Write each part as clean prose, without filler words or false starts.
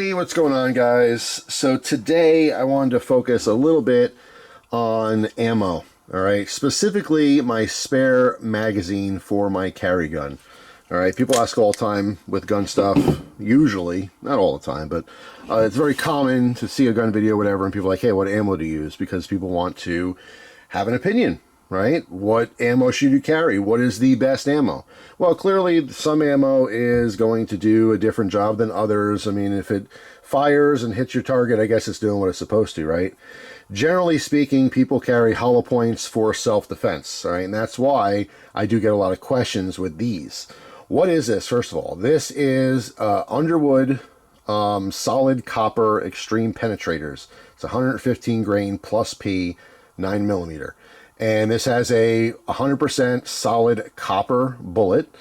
Hey, what's going on, guys? So today I wanted to focus a little bit on ammo, all right? Specifically my spare magazine for my carry gun. All right, people ask all the time with gun stuff, usually, not all the time, but it's very common to see a gun video, whatever, and people are like, hey, what ammo do you use? Because people want to have an opinion, right? What ammo should you carry? What is the best ammo? Well, clearly some ammo is going to do a different job than others. I mean, if it fires and hits your target, I guess it's doing what it's supposed to, right? Generally speaking, people carry hollow points for self-defense, all right? And that's why I do get a lot of questions with these. What is this, first of all? This is Underwood solid copper extreme penetrators. It's 115 grain plus P, 9mm. And this has a 100% solid copper bullet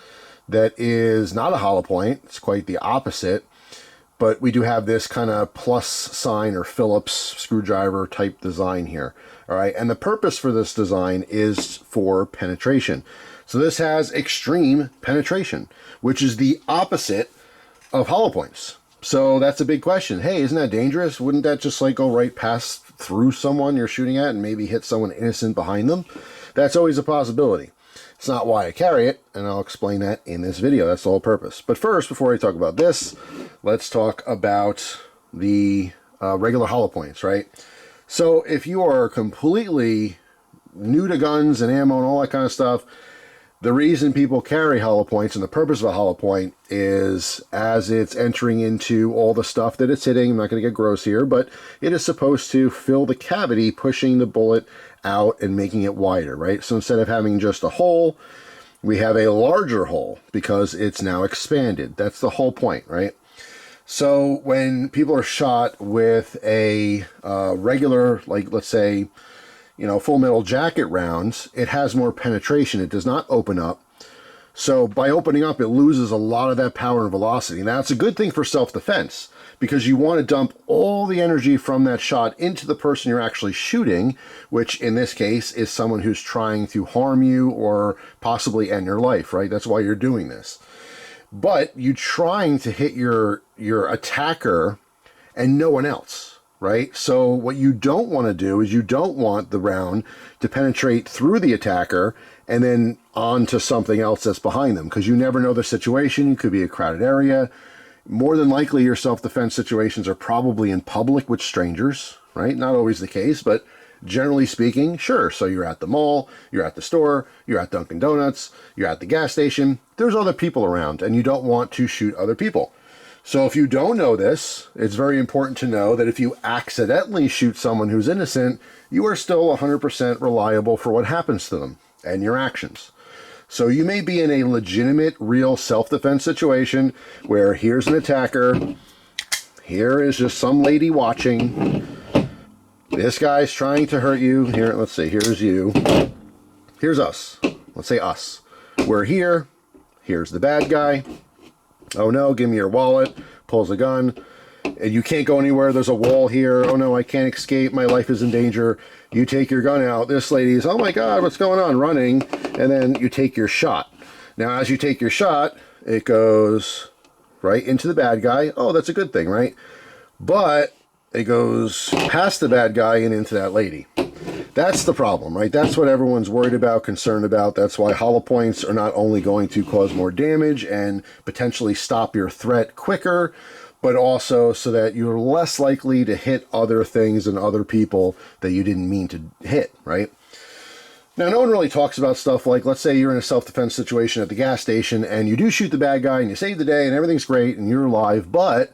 that is not a hollow point. It's quite the opposite. But we do have this kind of plus sign or Phillips screwdriver type design here. All right. And the purpose for this design is for penetration. So this has extreme penetration, which is the opposite of hollow points. So that's a big question. Hey, isn't that dangerous? Wouldn't that just like go right past through someone you're shooting at and maybe hit someone innocent behind them? That's always a possibility. It's not why I carry it, and I'll explain that in this video. That's the whole purpose. But first, before I talk about this, let's talk about the regular hollow points, right? So if you are completely new to guns and ammo and all that kind of stuff, the reason people carry hollow points and the purpose of a hollow point is as it's entering into all the stuff that it's hitting. I'm not going to get gross here, but it is supposed to fill the cavity, pushing the bullet out and making it wider, right? So instead of having just a hole, we have a larger hole because it's now expanded. That's the whole point, right? So when people are shot with a regular, like let's say, full metal jacket rounds, it has more penetration. It does not open up. So by opening up, it loses a lot of that power and velocity. Now, it's a good thing for self-defense because you want to dump all the energy from that shot into the person you're actually shooting, which in this case is someone who's trying to harm you or possibly end your life, right? That's why you're doing this. But you're trying to hit your attacker and no one else. Right? So what you don't want to do is you don't want the round to penetrate through the attacker and then onto something else that's behind them, because you never know the situation. It could be a crowded area. More than likely, your self-defense situations are probably in public with strangers, right? Not always the case, but generally speaking, sure. So you're at the mall, you're at the store, you're at Dunkin' Donuts, you're at the gas station. There's other people around, and you don't want to shoot other people. So if you don't know this, it's very important to know that if you accidentally shoot someone who's innocent, you are still 100% reliable for what happens to them and your actions. So you may be in a legitimate, real self-defense situation where here's an attacker, here is just some lady watching, this guy's trying to hurt you, here, let's see, here's you, here's us, let's say us. We're here, here's the bad guy. Oh no, give me your wallet, pulls a gun, and you can't go anywhere, there's a wall here, oh no, I can't escape, my life is in danger. You take your gun out, this lady's, oh my god, what's going on, running, and then you take your shot. Now as you take your shot, it goes right into the bad guy. Oh, that's a good thing, right? But it goes past the bad guy and into that lady. That's the problem, right? That's what everyone's worried about, concerned about. That's why hollow points are not only going to cause more damage and potentially stop your threat quicker, but also so that you're less likely to hit other things and other people that you didn't mean to hit, right? Now, no one really talks about stuff like, let's say you're in a self-defense situation at the gas station and you do shoot the bad guy and you save the day and everything's great and you're alive, but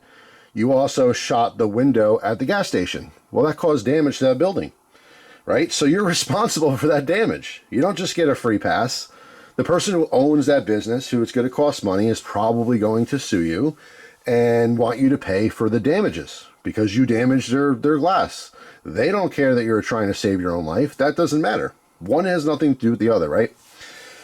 you also shot the window at the gas station. Well, that caused damage to that building. Right? So you're responsible for that damage. You don't just get a free pass. The person who owns that business, who it's going to cost money, is probably going to sue you and want you to pay for the damages because you damaged their glass. They don't care that you're trying to save your own life. That doesn't matter. One has nothing to do with the other, right?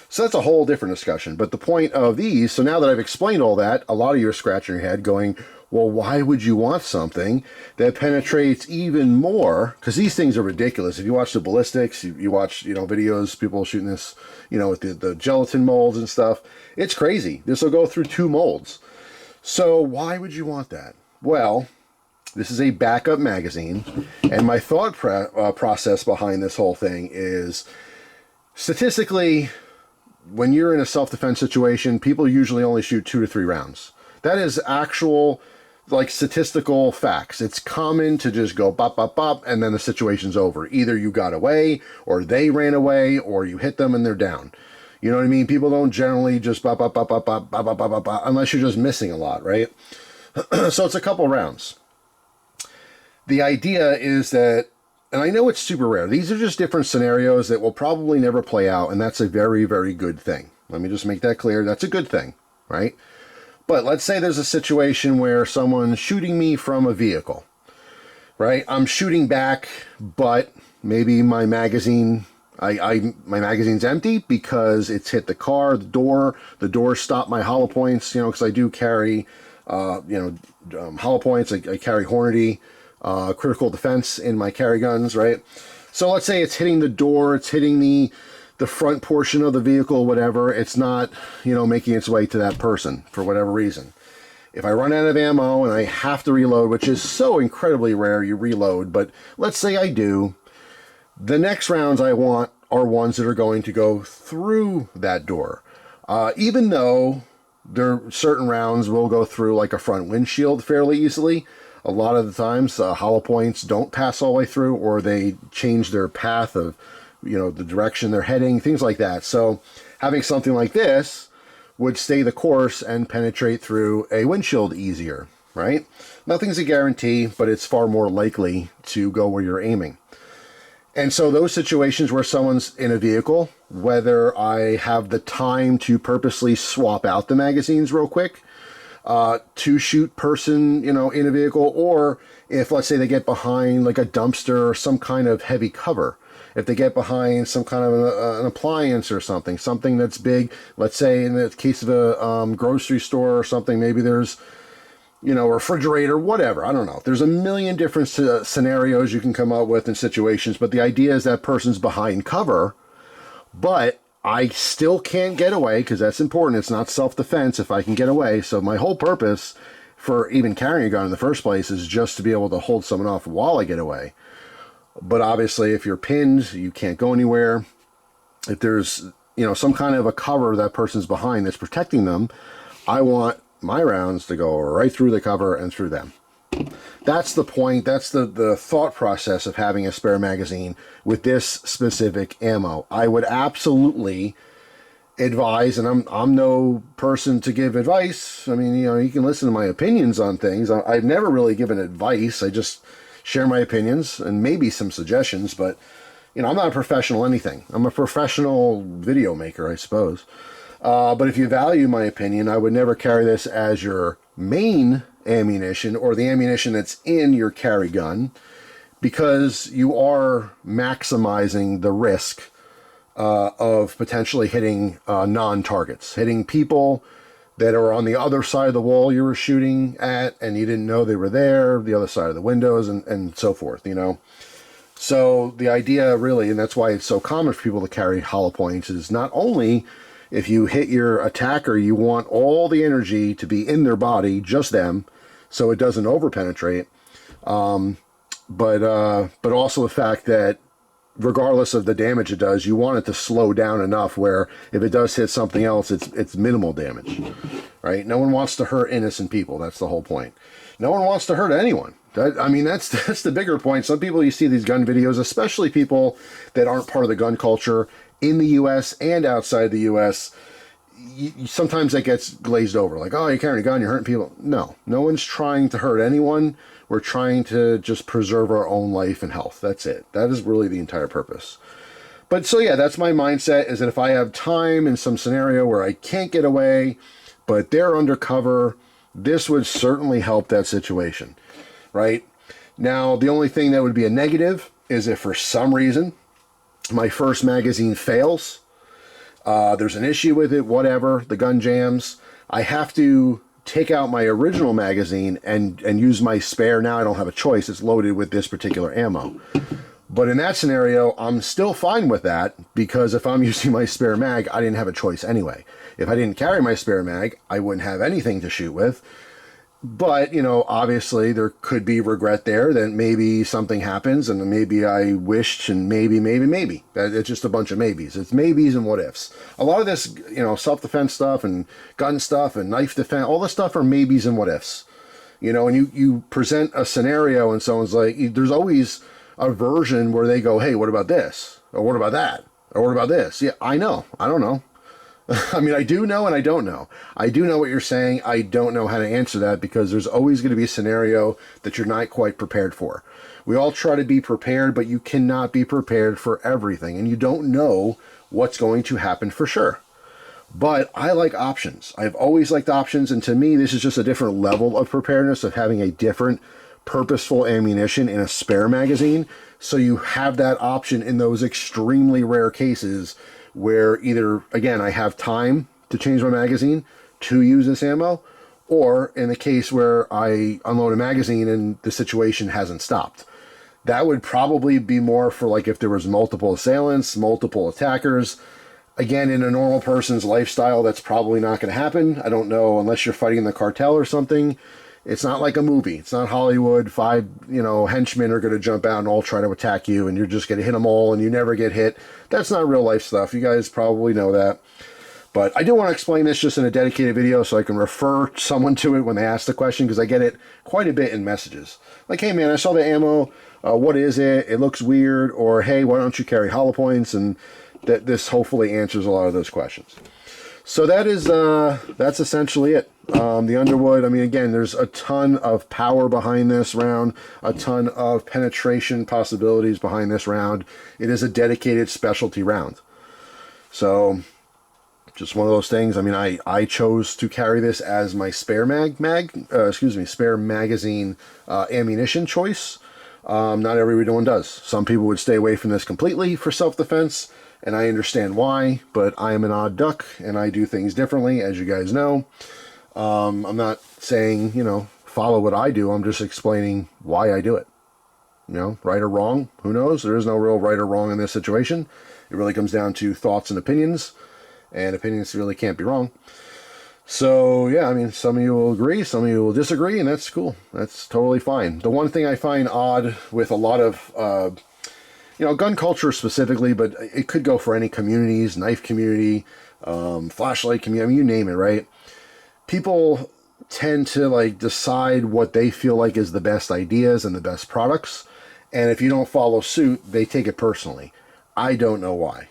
So that's a whole different discussion. But the point of these, so now that I've explained all that, a lot of you are scratching your head going, well, why would you want something that penetrates even more? Because these things are ridiculous. If you watch the ballistics, you watch, videos, people shooting this, with the gelatin molds and stuff. It's crazy. This will go through 2 molds. So why would you want that? Well, this is a backup magazine, and my thought process behind this whole thing is, statistically, when you're in a self-defense situation, people usually only shoot 2 to 3 rounds. That is actual, like, statistical facts. It's common to just go bop, bop, bop, and then the situation's over. Either you got away, or they ran away, or you hit them and they're down. You know what I mean? People don't generally just bop, bop, bop, bop, bop, bop, bop, bop, bop, bop, unless you're just missing a lot, right? So it's a couple rounds. The idea is that, and I know it's super rare, these are just different scenarios that will probably never play out, and that's a very, very good thing. Let me just make that clear. That's a good thing, right? But let's say there's a situation where someone's shooting me from a vehicle, right? I'm shooting back, but maybe my magazine, my magazine's empty because it's hit the car, the door stopped my hollow points, you know, because I do carry, hollow points. I carry Hornady, critical defense in my carry guns, right? So let's say it's hitting the door, it's hitting the front portion of the vehicle, whatever. It's not, you know, making its way to that person for whatever reason. If I run out of ammo and I have to reload, which is so incredibly rare you reload, but let's say I do, the next rounds I want are ones that are going to go through that door. Even though certain rounds will go through like a front windshield fairly easily, a lot of the times hollow points don't pass all the way through, or they change their path of, you know, the direction they're heading, things like that. So having something like this would stay the course and penetrate through a windshield easier, right? Nothing's a guarantee, but it's far more likely to go where you're aiming. And so those situations where someone's in a vehicle, whether I have the time to purposely swap out the magazines real quick, to shoot person, you know, in a vehicle, or if, let's say, they get behind like a dumpster or some kind of heavy cover, if they get behind some kind of an appliance or something that's big, let's say in the case of a grocery store or something, maybe there's, you know, a refrigerator, whatever, I don't know. There's a million different scenarios you can come up with in situations, but the idea is that person's behind cover, but I still can't get away, because that's important. It's not self-defense if I can get away. So my whole purpose for even carrying a gun in the first place is just to be able to hold someone off while I get away. But obviously, if you're pinned, you can't go anywhere. If there's, you know, some kind of a cover that person's behind that's protecting them, I want my rounds to go right through the cover and through them. That's the point. That's the thought process of having a spare magazine with this specific ammo. I would absolutely advise, and I'm no person to give advice. I mean, you know, you can listen to my opinions on things. I've never really given advice. I just share my opinions and maybe some suggestions, but, you know, I'm not a professional anything. I'm a professional video maker, I suppose. But if you value my opinion, I would never carry this as your main ammunition or the ammunition that's in your carry gun, because you are maximizing the risk of potentially hitting non-targets, hitting people that are on the other side of the wall you were shooting at and you didn't know they were there, the other side of the windows, and so forth, you know. So the idea really, and that's why it's so common for people to carry hollow points, is not only if you hit your attacker, you want all the energy to be in their body, just them, so it doesn't overpenetrate, but also the fact that regardless of the damage it does, you want it to slow down enough where if it does hit something else, it's minimal damage, right? No one wants to hurt innocent people. That's the whole point. No one wants to hurt anyone. I mean, that's the bigger point. Some people, you see these gun videos, especially people that aren't part of the gun culture in the U.S. and outside the U.S., sometimes that gets glazed over. Like, oh, you're carrying a gun, you're hurting people. No one's trying to hurt anyone. We're trying to just preserve our own life and health. That's it. That is really the entire purpose. But so yeah, that's my mindset, is that if I have time in some scenario where I can't get away, but they're undercover, this would certainly help that situation, right? Now, the only thing that would be a negative is if for some reason my first magazine fails, there's an issue with it, whatever, the gun jams, I have to take out my original magazine and use my spare. Now I don't have a choice. It's loaded with this particular ammo. But in that scenario, I'm still fine with that, because if I'm using my spare mag, I didn't have a choice anyway. If I didn't carry my spare mag, I wouldn't have anything to shoot with. But, you know, obviously there could be regret there that maybe something happens and maybe I wished and maybe. It's just a bunch of maybes. It's maybes and what ifs. A lot of this, you know, self-defense stuff and gun stuff and knife defense, all this stuff are maybes and what ifs. You know, and you present a scenario and someone's like, there's always a version where they go, hey, what about this? Or what about that? Or what about this? Yeah, I know. I don't know. I mean, I do know and I don't know. I do know what you're saying. I don't know how to answer that because there's always going to be a scenario that you're not quite prepared for. We all try to be prepared, but you cannot be prepared for everything. And you don't know what's going to happen for sure. But I like options. I've always liked options. And to me, this is just a different level of preparedness of having a different purposeful ammunition in a spare magazine. So you have that option in those extremely rare cases where either, again, I have time to change my magazine to use this ammo, or in the case where I unload a magazine and the situation hasn't stopped. That would probably be more for like if there was multiple assailants, multiple attackers. Again, in a normal person's lifestyle, that's probably not going to happen. I don't know, unless you're fighting the cartel or something. It's not like a movie. It's not Hollywood. 5, you know, henchmen are going to jump out and all try to attack you, and you're just going to hit them all, and you never get hit. That's not real life stuff. You guys probably know that. But I do want to explain this just in a dedicated video so I can refer someone to it when they ask the question, because I get it quite a bit in messages. Like, hey, man, I saw the ammo. What is it? It looks weird. Or, hey, why don't you carry hollow points? And this hopefully answers a lot of those questions. So that is that's essentially it. The Underwood, I mean, again, there's a ton of power behind this round, a ton of penetration possibilities behind this round. It is a dedicated specialty round. So just one of those things. I mean, I chose to carry this as my spare spare magazine ammunition choice. Not everyone does. Some people would stay away from this completely for self-defense, and I understand why, but I am an odd duck, and I do things differently, as you guys know. I'm not saying, you know, follow what I do. I'm just explaining why I do it. You know, right or wrong, who knows? There is no real right or wrong in this situation. It really comes down to thoughts and opinions really can't be wrong. So, yeah, I mean, some of you will agree, some of you will disagree, and that's cool. That's totally fine. The one thing I find odd with a lot of, you know, gun culture specifically, but it could go for any communities, knife community, flashlight community, I mean, you name it, right? People tend to like decide what they feel like is the best ideas and the best products. And if you don't follow suit, they take it personally. I don't know why.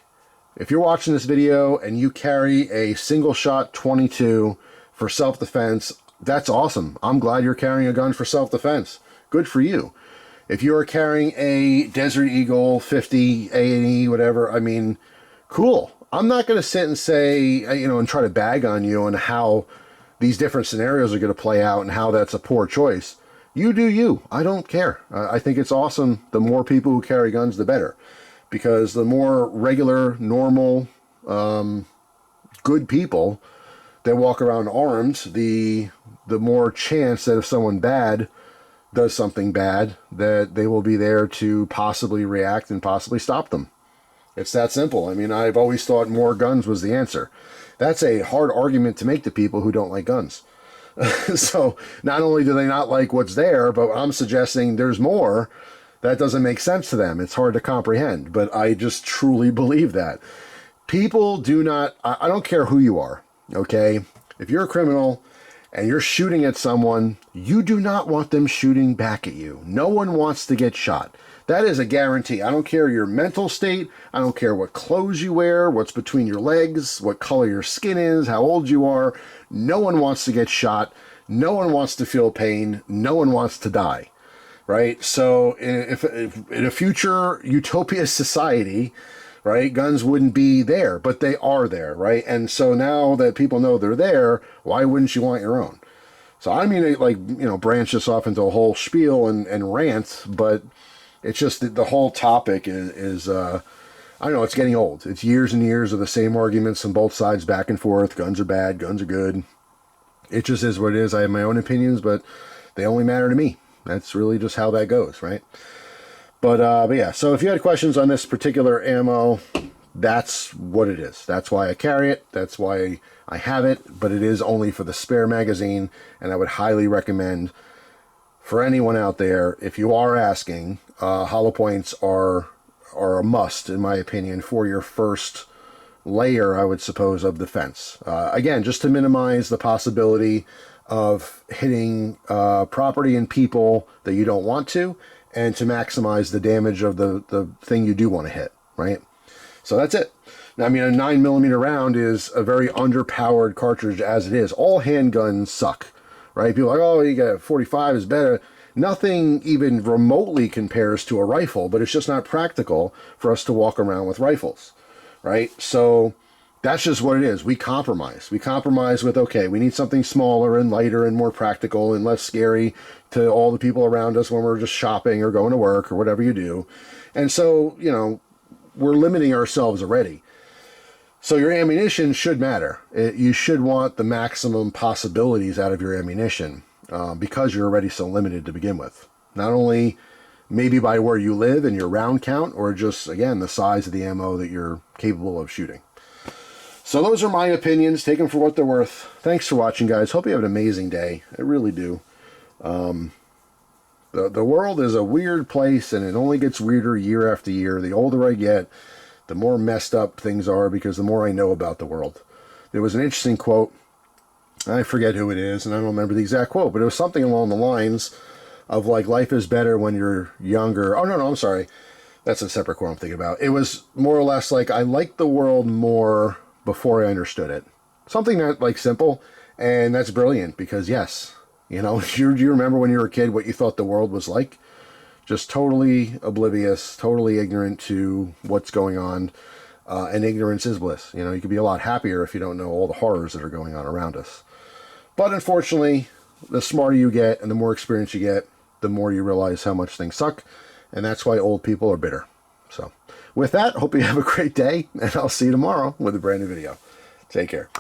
If you're watching this video and you carry a single shot 22 for self-defense, that's awesome. I'm glad you're carrying a gun for self-defense. Good for you. If you're carrying a Desert Eagle 50 A&E, whatever, I mean, cool. I'm not going to sit and say, you know, and try to bag on you on how these different scenarios are going to play out and how that's a poor choice. You do you. I don't care. I think it's awesome. The more people who carry guns, the better. Because the more regular, normal, good people that walk around armed, the more chance that if someone bad does something bad, that they will be there to possibly react and possibly stop them. It's that simple. I mean, I've always thought more guns was the answer. That's a hard argument to make to people who don't like guns. So not only do they not like what's there, but I'm suggesting there's more. That doesn't make sense to them. It's hard to comprehend, but I just truly believe that. People do not, I don't care who you are, okay? If you're a criminal and you're shooting at someone, you do not want them shooting back at you. No one wants to get shot. That is a guarantee. I don't care your mental state. I don't care what clothes you wear, what's between your legs, what color your skin is, how old you are. No one wants to get shot. No one wants to feel pain. No one wants to die, right? So if in a future utopia society, right, guns wouldn't be there, but they are there, right? And so now that people know they're there, why wouldn't you want your own? So I mean, like, you know, branch this off into a whole spiel and rant, but it's just that the whole topic is I don't know, it's getting old. It's years and years of the same arguments on both sides, back and forth. Guns are bad, guns are good. It just is what it is. I have my own opinions, but they only matter to me. That's really just how that goes, right? But yeah, so if you had questions on this particular ammo, That's what it is. That's why I carry it. That's why I have it, but it is only for the spare magazine, and I would highly recommend for anyone out there, if you are asking, hollow points are a must, in my opinion, for your first layer, I would suppose, of the fence. Again, just to minimize the possibility of hitting property and people that you don't want to, and to maximize the damage of the thing you do want to hit, right? So that's it. Now, I mean, a 9mm round is a very underpowered cartridge as it is. All handguns suck, right? People are like, oh, you got 45 is better. Nothing even remotely compares to a rifle, but it's just not practical for us to walk around with rifles, right? So that's just what it is. We compromise. We compromise with, okay, we need something smaller and lighter and more practical and less scary to all the people around us when we're just shopping or going to work or whatever you do. And so, you know, we're limiting ourselves already. So your ammunition should matter. You should want the maximum possibilities out of your ammunition because you're already so limited to begin with. Not only maybe by where you live and your round count, or just, again, the size of the ammo that you're capable of shooting. So those are my opinions. Take them for what they're worth. Thanks for watching, guys. Hope you have an amazing day. I really do. The world is a weird place, and it only gets weirder year after year. The older I get, the more messed up things are, because the more I know about the world. There was an interesting quote. I forget who it is, and I don't remember the exact quote, but it was something along the lines of, like, life is better when you're younger. Oh, no, I'm sorry. That's a separate quote I'm thinking about. It was more or less like, I liked the world more before I understood it. Something that, like, simple, and that's brilliant, because, yes, you know, do you remember when you were a kid what you thought the world was like? Just totally oblivious, totally ignorant to what's going on, and ignorance is bliss. You know, you could be a lot happier if you don't know all the horrors that are going on around us. But unfortunately, the smarter you get and the more experience you get, the more you realize how much things suck, and that's why old people are bitter. So, with that, hope you have a great day, and I'll see you tomorrow with a brand new video. Take care.